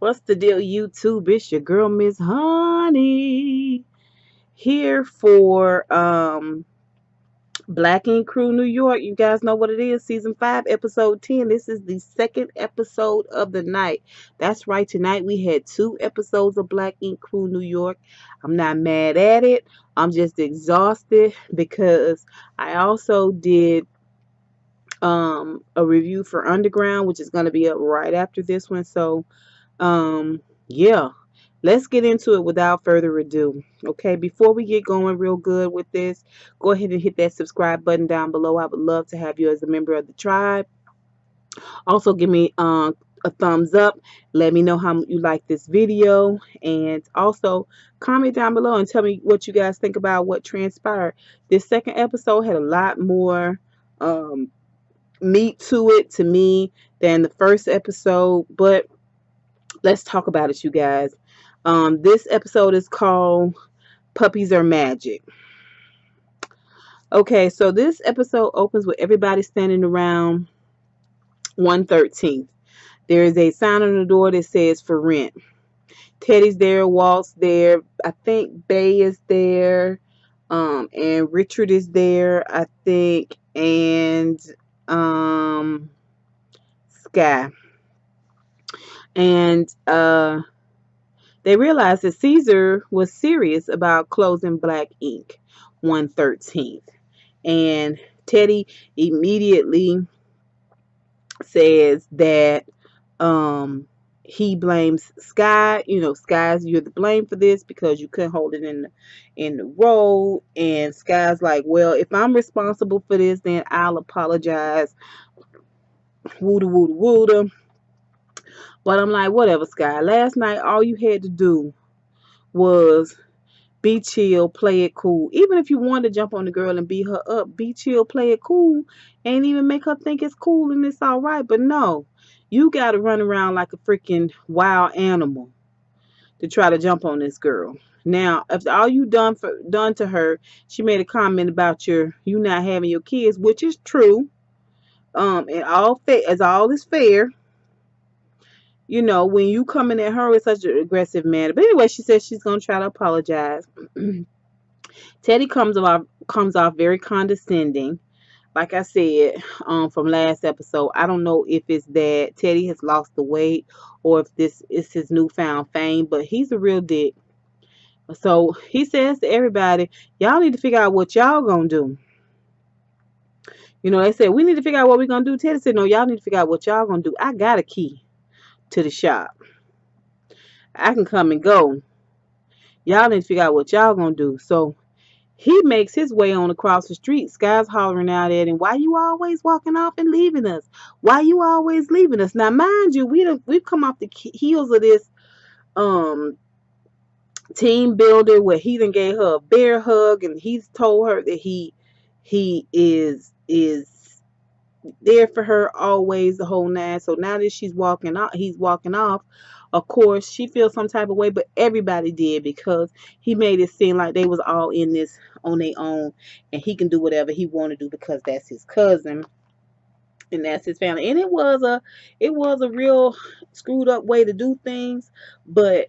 What's the deal, YouTube? It's your girl, Miss Honey, here for Black Ink Crew New York. You guys know what it is. Season 5, episode 10. This is the second episode of the night. That's right. Tonight we had 2 episodes of Black Ink Crew New York. I'm not mad at it. I'm just exhausted because I also did a review for Underground, which is going to be up right after this one. So yeah, let's get into it without further ado. Okay, before we get going real good with this, go ahead and hit that subscribe button down below. I would love to have you as a member of the tribe. Also, give me a thumbs up. Let me know how you like this video, and also comment down below and tell me what you guys think about what transpired. This second episode had a lot more meat to it to me than the first episode, but let's talk about it, you guys. This episode is called Puppies Are Magic. Okay, so this episode opens with everybody standing around 113th. There is a sign on the door that says for rent. Teddy's there, Walt's there, I think Bay is there, and Richard is there, I think, and Sky. And they realized that Ceasar was serious about closing Black Ink 113th. And Teddy immediately says that he blames Sky. You know, Sky's, you're the blame for this because you couldn't hold it in the road. And Sky's like, well, if I'm responsible for this, then I'll apologize. Wooda wooda wooda. But I'm like, whatever, Sky. Last night, all you had to do was be chill, play it cool. Even if you wanted to jump on the girl and beat her up, be chill, play it cool, and even make her think it's cool and it's all right. But no, you got to run around like a freaking wild animal to try to jump on this girl. Now, if all you done to her, she made a comment about you not having your kids, which is true. And all is fair. You know, when you coming at her with such an aggressive manner. But anyway, she says she's going to try to apologize. Teddy comes off very condescending. Like I said from last episode, I don't know if it's that Teddy has lost the weight or if this is his newfound fame, but he's a real dick. So he says to everybody, y'all need to figure out what y'all going to do. You know, they said, we need to figure out what we're going to do. Teddy said, no, y'all need to figure out what y'all going to do. I got a key to the shop. I can come and go. Y'all need to figure out what y'all gonna do. So he makes his way on across the street. Sky's hollering out at him, why you always walking off and leaving us? Why you always leaving us? Now, mind you, we've come off the heels of this team builder where he done gave her a bear hug and he's told her that he is there for her always, the whole nine. So now that he's walking off, of course she feels some type of way, but everybody did because he made it seem like they was all in this on their own and he can do whatever he want to do because that's his cousin and that's his family. And it was a real screwed up way to do things, but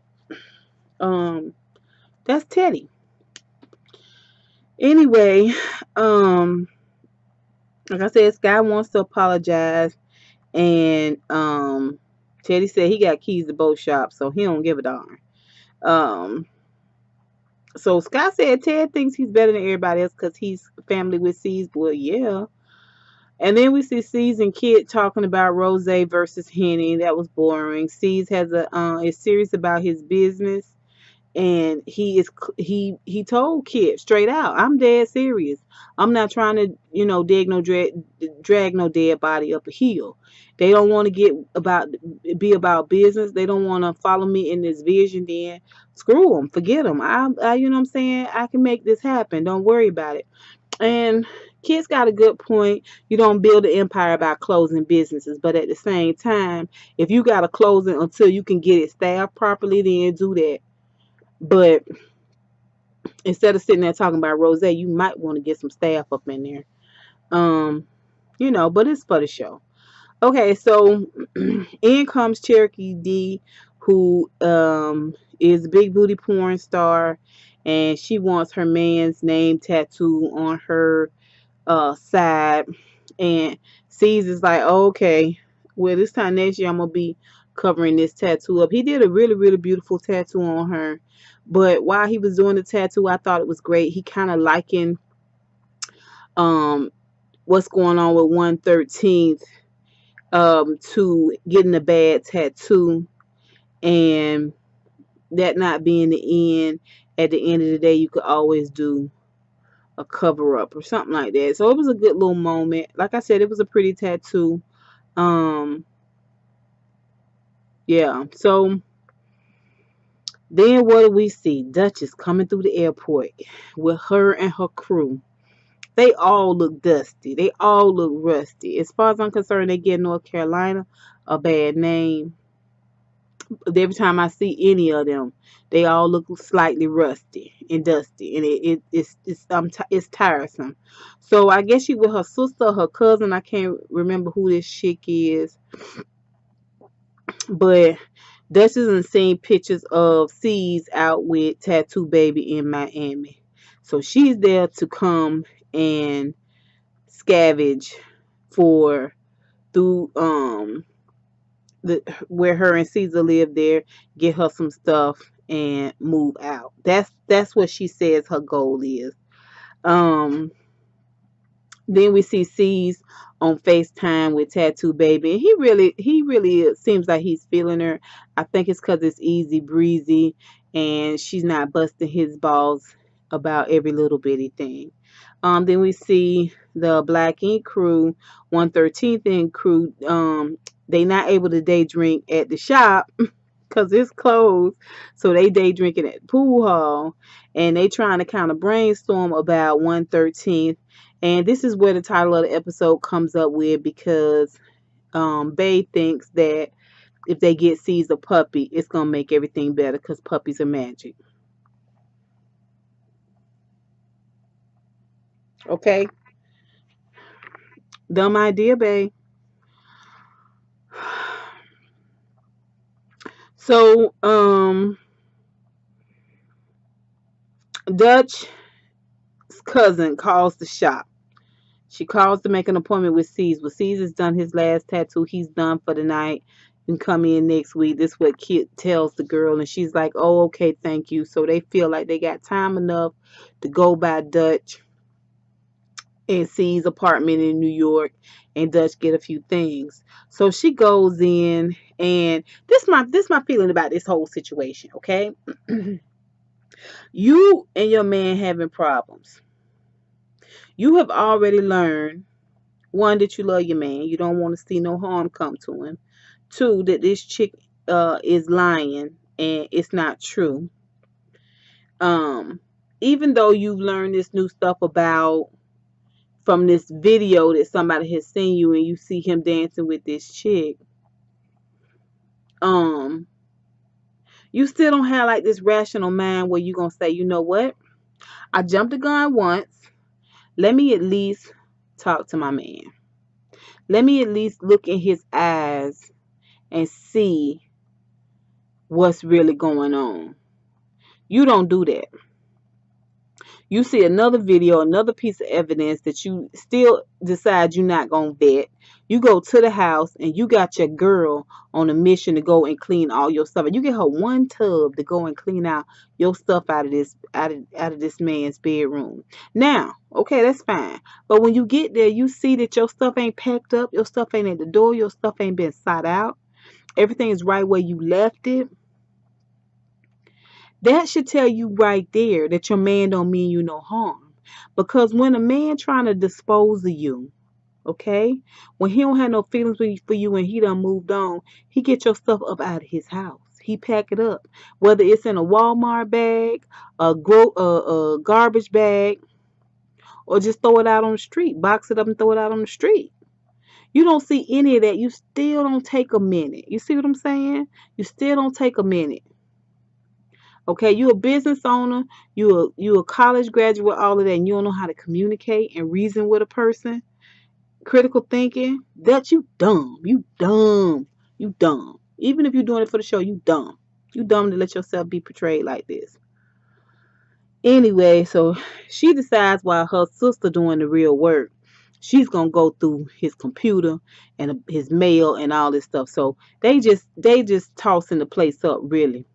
that's Teddy. Anyway, like I said, Sky wants to apologize, and Teddy said he got keys to both shops, so he don't give a darn. So Sky said Ted thinks he's better than everybody else because he's family with Cease. Well, yeah. And then we see Cease and Kid talking about Rose versus Henny. That was boring. Cease has is serious about his business. And he told Kid straight out, I'm dead serious. I'm not trying to, drag no dead body up a hill. They don't want to be about business. They don't want to follow me in this vision. Then screw them, forget them. I you know what I'm saying? I can make this happen. Don't worry about it. And Kid's got a good point. You don't build an empire by closing businesses, but at the same time, if you got to close it until you can get it staffed properly, then do that. But instead of sitting there talking about Rose, you might want to get some staff up in there. But it's for the show. Okay, so in comes Cherokee D, who is a big booty porn star, and she wants her man's name tattooed on her side. And Ceasar's like, oh, okay, well, this time next year I'm gonna be covering this tattoo up. He did a really, really beautiful tattoo on her. But while he was doing the tattoo, I thought it was great. He kind of likened um what's going on with 113th to getting a bad tattoo, and that not being the end. At the end of the day, you could always do a cover up or something like that. So it was a good little moment. Like I said, it was a pretty tattoo. Um, yeah. So then what do we see? Duchess coming through the airport with her and her crew. They all look dusty. They all look rusty. As far as I'm concerned, they give North Carolina a bad name. Every time I see any of them, they all look slightly rusty and dusty, and it's tiresome. So I guess she with her sister, her cousin. I can't remember who this chick is, but Duchess has seen pictures of C's out with Tattoo Baby in Miami, so she's there to come and scavenge for through where her and Caesar live there, get her some stuff and move out. That's what she says her goal is. Um then we see C's on FaceTime with Tattoo Baby, and he really seems like he's feeling her. I think it's because it's easy breezy and she's not busting his balls about every little bitty thing. Then we see the Black Ink crew, 113th Ink crew. They not able to day drink at the shop because it's closed. So they day drinking at the pool hall, and they trying to kind of brainstorm about 113th. And this is where the title of the episode comes up with, because Bae thinks that if they get C's a puppy, it's gonna make everything better because puppies are magic. Okay, dumb idea, Bae. So Dutch's cousin calls the shop. She calls to make an appointment with C's. Well, C's has done his last tattoo. He's done for the night. You can come in next week. This is what Kit tells the girl, and she's like, "Oh, okay, thank you." So they feel like they got time enough to go by Dutch and C's apartment in New York, and Dutch get a few things. So she goes in, and this my feeling about this whole situation. Okay, you and your man having problems. You have already learned, one, that you love your man. You don't want to see no harm come to him. Two, that this chick is lying and it's not true. Um, Even though you've learned this new stuff about from this video that somebody has seen you, and you see him dancing with this chick, um, you still don't have like this rational mind where you're gonna say, you know what? I jumped the gun once. Let me at least talk to my man. Let me at least look in his eyes and see what's really going on. You don't do that. You see another video, another piece of evidence that you still decide you're not going to vet. You go to the house and you got your girl on a mission to go and clean all your stuff. And you get her one tub to go and clean out your stuff out of this man's bedroom. Now, okay, that's fine. But when you get there, you see that your stuff ain't packed up, your stuff ain't at the door, your stuff ain't been sought out. Everything is right where you left it. That should tell you right there that your man don't mean you no harm. Because when a man trying to dispose of you, okay, when he don't have no feelings for you and he done moved on, he get your stuff up out of his house. He pack it up, whether it's in a Walmart bag, a garbage bag, or just throw it out on the street. Box it up and throw it out on the street. You don't see any of that. You still don't take a minute. You see what I'm saying? You still don't take a minute. Okay, you a business owner, you a college graduate, all of that, and you don't know how to communicate and reason with a person. Critical thinking, that you dumb. You dumb. You dumb. Even if you're doing it for the show, you dumb. You dumb to let yourself be portrayed like this. Anyway, so she decides while her sister doing the real work, she's gonna go through his computer and his mail and all this stuff. So they just tossing the place up really.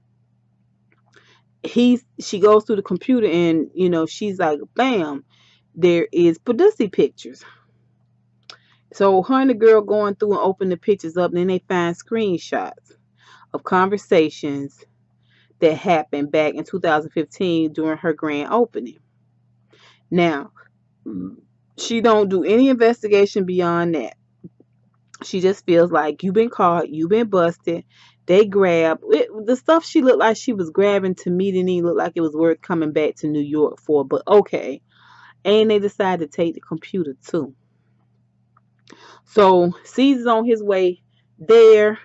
She goes through the computer and she's like, bam, there is Pussy pictures. So her and the girl going through and open the pictures up, and then they find screenshots of conversations that happened back in 2015 during her grand opening. Now, she don't do any investigation beyond that. She just feels like you've been caught, you've been busted. They grab it, the stuff she looked like she was grabbing to me didn't even look like it was worth coming back to New York for, but okay. And they decide to take the computer too. So Caesar's on his way there.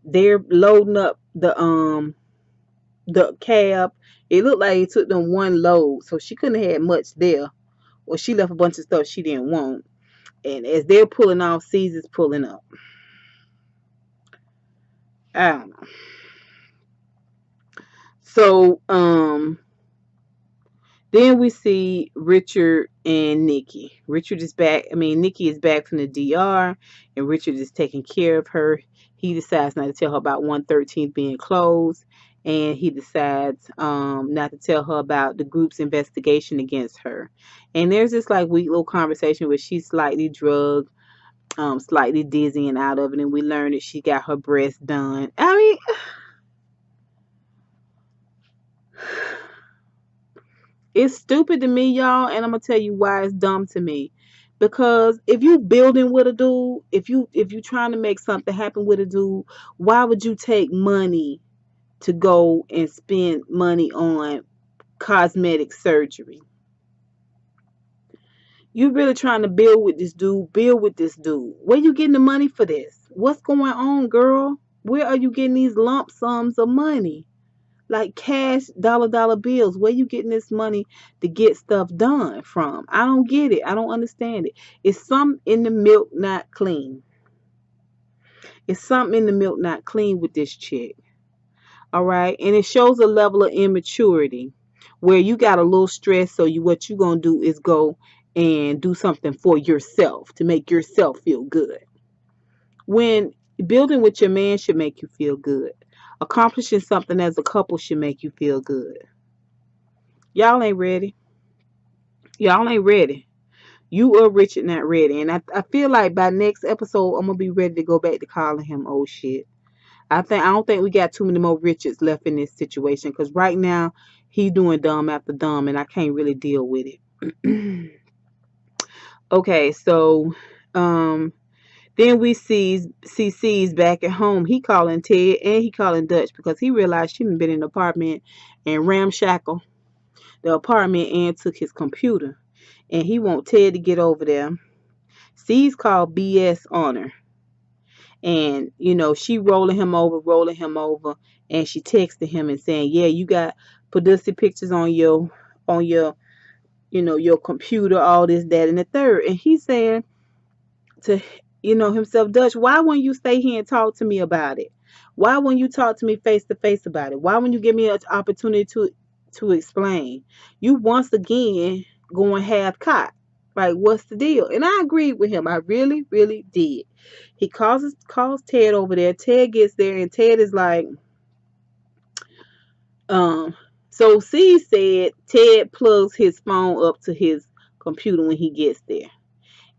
They're loading up the cab. It looked like it took them one load, so she couldn't have had much there. Or she left a bunch of stuff she didn't want. And as they're pulling off, Caesar's pulling up. I don't know. So, then we see Richard and Nikki. Richard is back. I mean, Nikki is back from the DR, and Richard is taking care of her. He decides not to tell her about 113 being closed, and he decides not to tell her about the group's investigation against her. And there's this like weak little conversation where she's slightly drugged, slightly dizzy and out of it, and we learn that she got her breast done. I mean, it's stupid to me, y'all, and I'm gonna tell you why it's dumb to me. Because if you building with a dude, if you trying to make something happen with a dude, why would you take money to go and spend money on cosmetic surgery? You really trying to build with this dude, build with this dude. Where you getting the money for this? What's going on, girl? Where are you getting these lump sums of money? Like cash dollar bills. Where you getting this money to get stuff done from? I don't get it. I don't understand it. It's something in the milk not clean. It's something in the milk not clean with this chick. All right. And it shows a level of immaturity where you got a little stress. So what you gonna do is go and do something for yourself to make yourself feel good. When building with your man should make you feel good. Accomplishing something as a couple should make you feel good. Y'all ain't ready. Y'all ain't ready. You or Richard not ready. And I feel like by next episode I'm gonna be ready to go back to calling him old shit. I don't think we got too many more Richards left in this situation because right now he doing dumb after dumb and I can't really deal with it. Okay, so then we see CC's back at home. He calling Ted and he calling Dutch because he realized she had been in the apartment and ramshackle the apartment and took his computer. And he want Ted to get over there. C's called BS on her. And, she rolling him over, and she texted him and saying, yeah, you got Pussy pictures on your your computer, all this, that, and the third. And he said to himself, Dutch, why wouldn't you stay here and talk to me about it? Why wouldn't you talk to me face to face about it? Why wouldn't you give me an opportunity to explain? You once again going half cocked. Like, what's the deal? And I agreed with him. I really, really did. He calls Ted over there. Ted gets there and Ted is like, so C said Ted plugs his phone up to his computer when he gets there.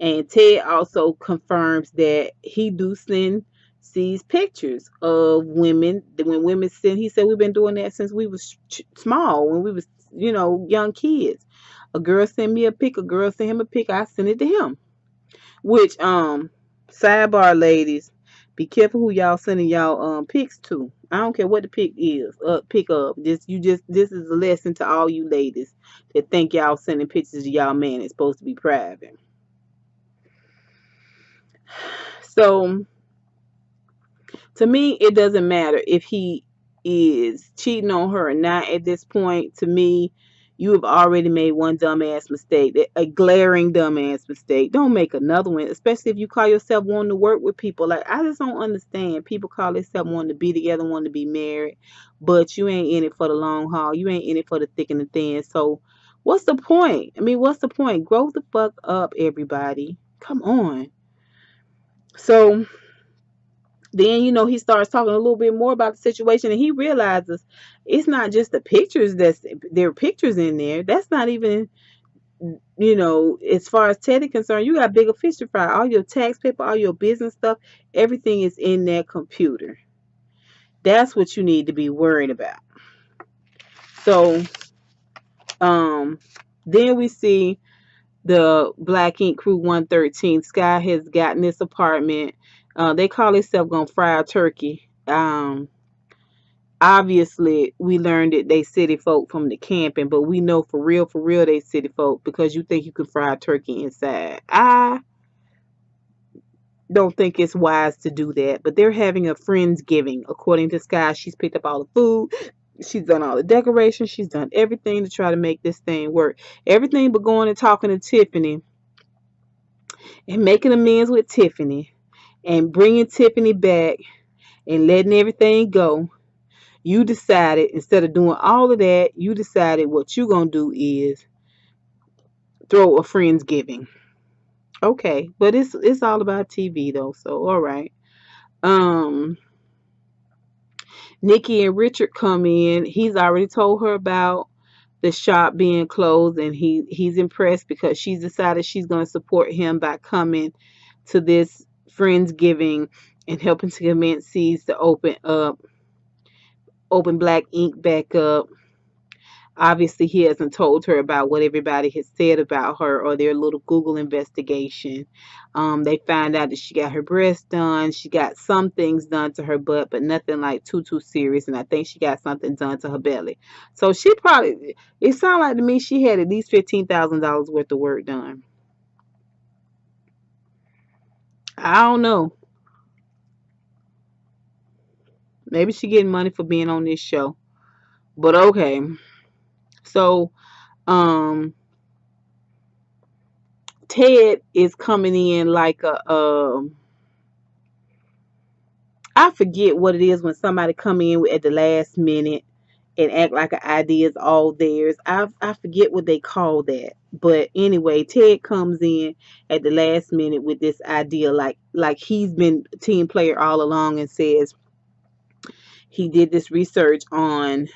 And Ted also confirms that he do send C's pictures of women. When women send, he said we've been doing that since we was small, when we was, young kids. A girl sent me a pic, a girl sent him a pic, I sent it to him. Which, sidebar ladies, be careful who y'all sending y'all pics to. I don't care what the pic is, pick up. This is a lesson to all you ladies that think y'all sending pictures to y'all man. It's supposed to be private. So, to me, it doesn't matter if he is cheating on her or not at this point. To me, You have already made one dumbass mistake, a glaring dumbass mistake. Don't make another one, especially if you call yourself wanting to work with people. Like, I just don't understand. People call themselves wanting to be together, wanting to be married, but you ain't in it for the long haul. You ain't in it for the thick and the thin. So, what's the point? I mean, what's the point? Grow the fuck up, everybody. Come on. So, then he starts talking a little bit more about the situation, and he realizes it's not just the pictures. There are pictures in there. That's not even, as far as Teddy concerned. You got bigger fish to fry. All your tax paper, all your business stuff, everything is in that computer. That's what you need to be worried about. So then we see the Black Ink Crew 113. Sky has gotten this apartment. They call themselves gonna fry a turkey. Obviously we learned that they city folk from the camping, but we know for real they city folk, because you think you can fry a turkey inside. I don't think it's wise to do that, but they're having a friendsgiving. According to Sky, she's picked up all the food, she's done all the decorations, she's done everything to try to make this thing work. Everything but going and talking to Tiffany and making amends with Tiffany and bringing Tiffany back and letting everything go. You decided, instead of doing all of that, you decided what you're going to do is throw a Friendsgiving. Okay, but it's all about TV though, so all right. Um, Nikki and Richard come in. He's already told her about the shop being closed, and he's impressed because she's decided she's going to support him by coming to this Friendsgiving and helping to convince C's to open Black Ink back up. Obviously, he hasn't told her about what everybody has said about her or their little Google investigation. They find out that she got her breast done. She got some things done to her butt, but nothing like too serious. And I think she got something done to her belly. So she probably, it sounded like to me she had at least $15,000 worth of work done. I don't know. Maybe she getting money for being on this show. But okay. So, Ted is coming in like I forget what it is when somebody come in at the last minute and act like an idea is all theirs. I forget what they call that. But anyway, Ted comes in at the last minute with this idea, like he's been a team player all along, and says he did this research on,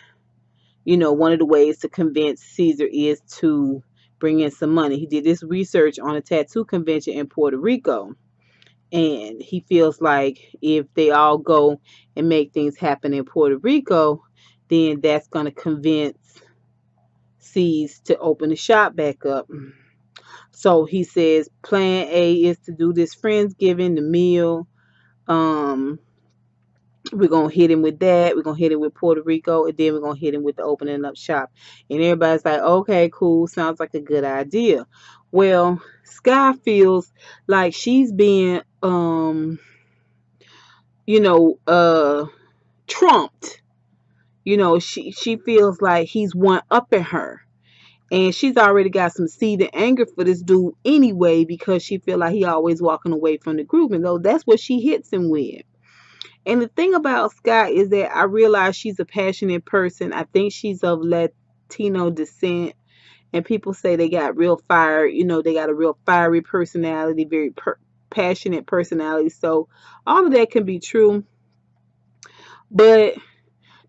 one of the ways to convince Ceasar is to bring in some money. He did this research on a tattoo convention in Puerto Rico. And he feels like if they all go and make things happen in Puerto Rico, then that's going to convince C's to open the shop back up. So he says plan A is to do this Friendsgiving, the meal. We're going to hit him with that. We're going to hit him with Puerto Rico, and then we're going to hit him with the opening up shop. And everybody's like, okay, cool. Sounds like a good idea. Well, Sky feels like she's being, trumped. She feels like he's one upping her. And she's already got some seed and anger for this dude anyway, because she feel like he always walking away from the group. And though that's what she hits him with. And the thing about Scott is that I realize she's a passionate person. I think she's of Latino descent. And people say they got real fire. They got a real fiery personality, very passionate personality. So all of that can be true. But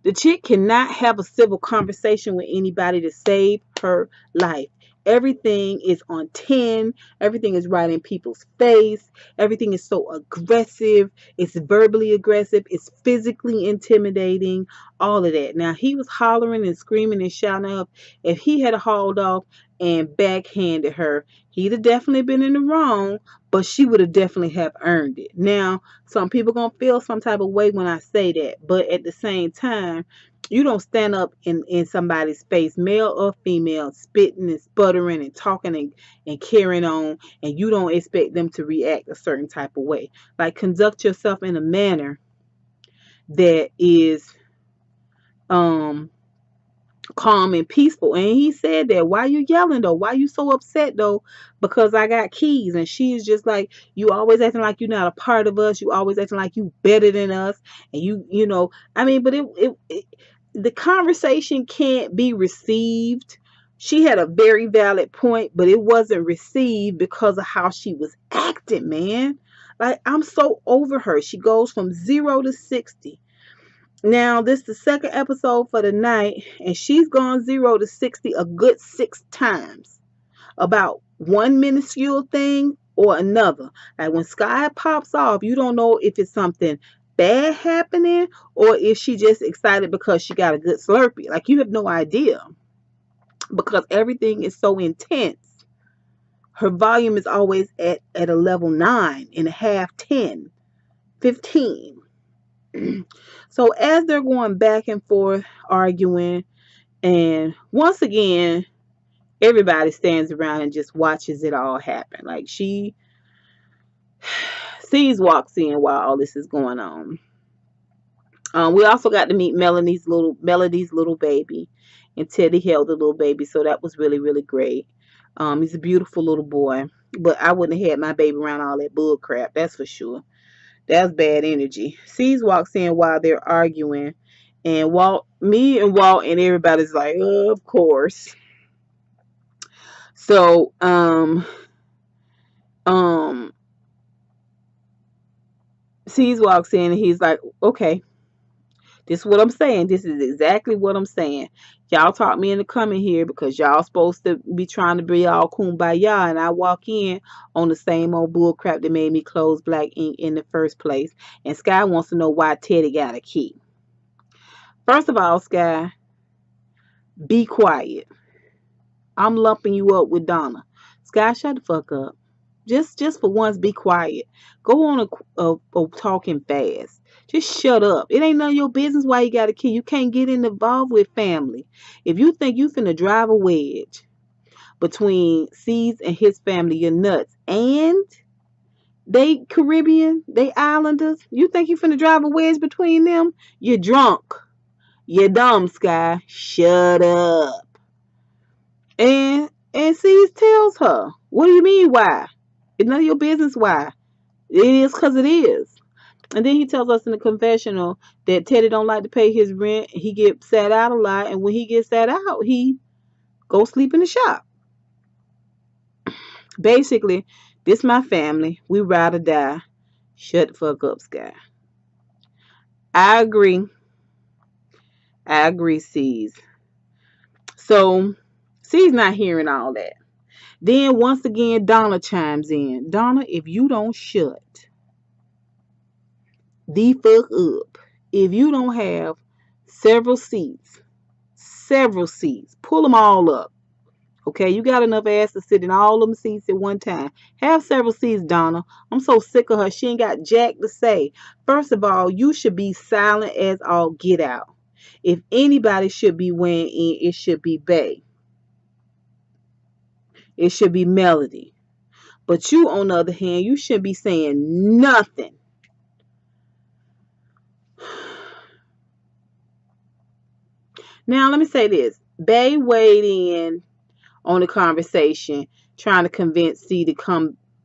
the chick cannot have a civil conversation with anybody to save her life. Everything is on 10. Everything is right in people's face. Everything is so aggressive. It's verbally aggressive. It's physically intimidating. All of that. Now, he was hollering and screaming and shouting up. If he had hauled off and backhanded her, he'd have definitely been in the wrong, but she would have definitely have earned it. Now, some people going to feel some type of way when I say that, but at the same time, you don't stand up in somebody's face, male or female, spitting and sputtering and talking and carrying on, and you don't expect them to react a certain type of way. Like, conduct yourself in a manner that is calm and peaceful. And he said that, why you yelling though? Why you so upset though? Because I got keys. And she's just like, you always acting like you're not a part of us. You always acting like you better than us. And you know, I mean, but the conversation can't be received. She had a very valid point, but it wasn't received because of how she was acting, man. Like, I'm so over her. She goes from 0 to 60. Now, this is the second episode for the night, and she's gone 0 to 60 a good 6 times about one minuscule thing or another. Like when Sky pops off, you don't know if it's something bad happening or if she just excited because she got a good Slurpee. Like, you have no idea because everything is so intense. Her volume is always at a level 9.5, 10, 15. So as they're going back and forth arguing, and once again, everybody stands around and just watches it all happen. Like, she sees walks in while all this is going on. We also got to meet Melody's little baby, and Teddy held the little baby, so that was really, really great. He's a beautiful little boy, but I wouldn't have had my baby around all that bull crap, that's for sure. That's bad energy. Cease walks in while they're arguing, and Walt and everybody's like, oh, of course. So, Cease walks in and he's like, okay, this is what I'm saying. This is exactly what I'm saying. Y'all talked me into coming here because y'all supposed to be trying to be all kumbaya, and I walk in on the same old bull crap that made me close Black Ink in the first place. And Sky wants to know why Teddy got a key. First of all, Sky, be quiet. I'm lumping you up with Donna. Sky, shut the fuck up. Just for once, be quiet. Go on a talking fast. Just shut up. It ain't none of your business why you got a kid. You can't get involved with family. If you think you finna drive a wedge between Cease and his family, you're nuts. And they Caribbean, they islanders. You think you finna drive a wedge between them? You're drunk. You're dumb, Sky. Shut up. And Cease tells her, what do you mean why? It's none of your business why. It is because it is. And then he tells us in the confessional that Teddy don't like to pay his rent. He gets sat out a lot, and when he gets sat out, he goes sleep in the shop. Basically, this my family. We ride or die. Shut the fuck up, Sky. I agree. Cease. So, Cease not hearing all that. Then once again, Donna chimes in. Donna, if you don't shut the fuck up, if you don't have several seats, pull them all up. Okay, you got enough ass to sit in all them seats at one time. Have several seats, Donna. I'm so sick of her. She ain't got jack to say. First of all, you should be silent as all get out. If anybody should be weighing in, it should be Bay. It should be Melody. But you, on the other hand, you shouldn't be saying nothing. Now, let me say this. Bay weighed in on the conversation, trying to convince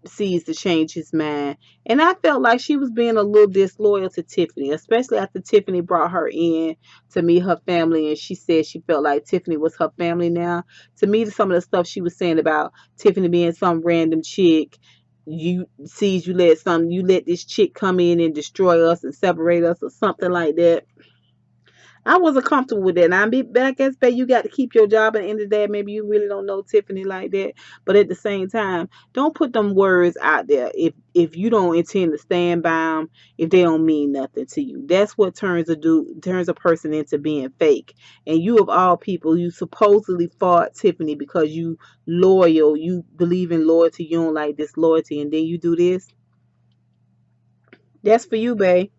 Cease to change his mind. And I felt like she was being a little disloyal to Tiffany, especially after Tiffany brought her in to meet her family, and she said she felt like Tiffany was her family now. To me, some of the stuff she was saying about Tiffany being some random chick, you let this chick come in and destroy us and separate us or something like that. I wasn't comfortable with that. And I guess, babe, you got to keep your job at the end of the day. Maybe you really don't know Tiffany like that. But at the same time, don't put them words out there if you don't intend to stand by them, if they don't mean nothing to you. That's what turns a person into being fake. And you, of all people, you supposedly fought Tiffany because you loyal, you believe in loyalty, you don't like disloyalty, and then you do this. That's for you, babe.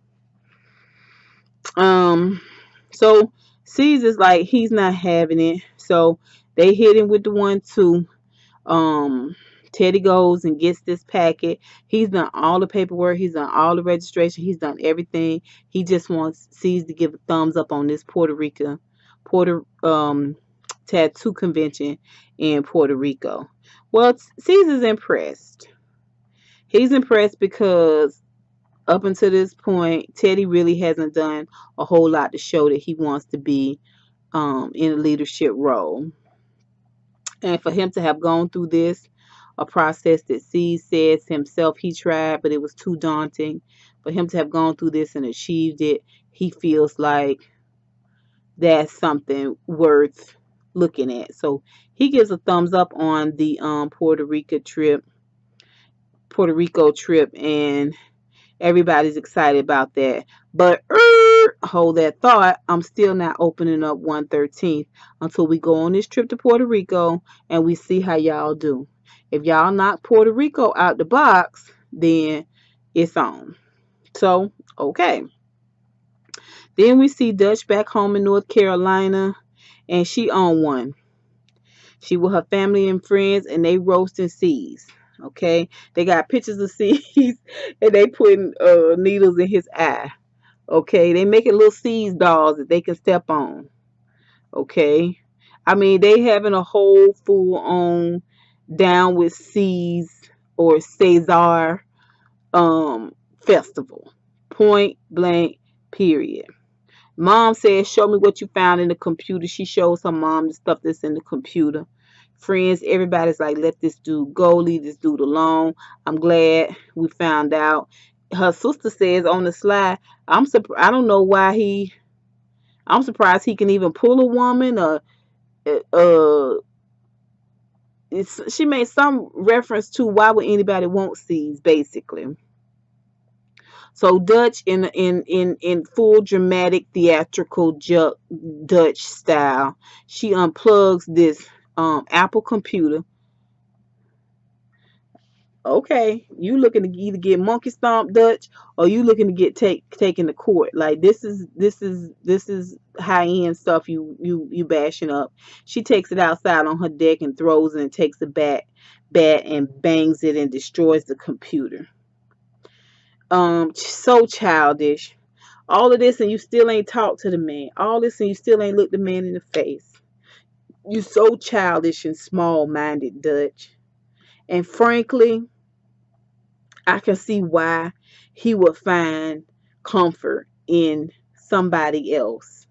So Caesar's like, he's not having it. So they hit him with the 1-2. Teddy goes and gets this packet. He's done all the paperwork. He's done all the registration. He's done everything. He just wants Caesar to give a thumbs up on this Puerto Rican Puerto tattoo convention in Puerto Rico. Well, Caesar's impressed. He's impressed because up until this point, Teddy really hasn't done a whole lot to show that he wants to be in a leadership role. And for him to have gone through this, a process that Caesar says himself he tried, but it was too daunting. For him to have gone through this and achieved it, he feels like that's something worth looking at. So he gives a thumbs up on the Puerto Rico trip, and everybody's excited about that. But hold that thought. I'm still not opening up 113th until we go on this trip to Puerto Rico and we see how y'all do. If y'all knock Puerto Rico out the box, then it's on. So, okay. Then we see Dutch back home in North Carolina, and she on one. She with her family and friends, and they roasting C's. Okay, they got pictures of C's, and they putting needles in his eye. Okay, they making little C's dolls that they can step on. Okay, I mean they having a whole full on down with C's or Ceasar festival. Point blank. Period. Mom says, show me what you found in the computer. She shows her mom the stuff that's in the computer. Friends, everybody's like, let this dude go. Leave this dude alone. I'm glad we found out. Her sister says on the slide, I don't know why I'm surprised he can even pull a woman. She made some reference to why would anybody want C's, basically. So Dutch in full dramatic theatrical Dutch style, she unplugs this Apple computer. Okay, you looking to either get monkey stomped Dutch, or you looking to get taken to court. Like this is high end stuff you bashing up. She takes it outside on her deck and throws it and takes a bat and bangs it and destroys the computer. So childish. All of this and you still ain't talked to the man. All this and you still ain't looked the man in the face. You so childish and small minded, Dutch. And frankly, I can see why he would find comfort in somebody else.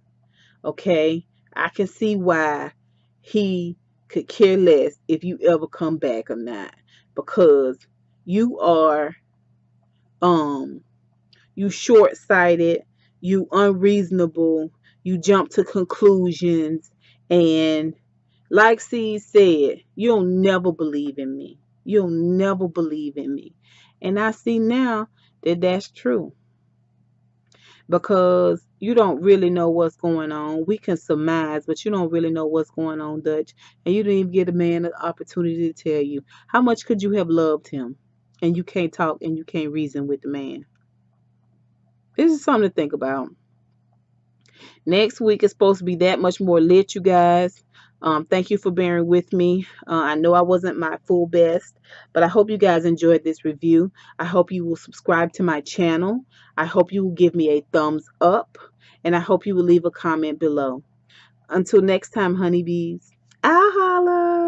Okay? I can see why he could care less if you ever come back or not. Because you are you short-sighted, you unreasonable, you jump to conclusions, and like C said, you'll never believe in me. You'll never believe in me. And I see now that that's true. Because you don't really know what's going on. We can surmise, but you don't really know what's going on, Dutch. And you didn't even give a man an opportunity to tell you. How much could you have loved him? And you can't talk and you can't reason with the man. This is something to think about. Next week is supposed to be that much more lit, you guys. Thank you for bearing with me. I know I wasn't my full best, but I hope you guys enjoyed this review. I hope you will subscribe to my channel. I hope you will give me a thumbs up, and I hope you will leave a comment below. Until next time, honeybees, I'll holla.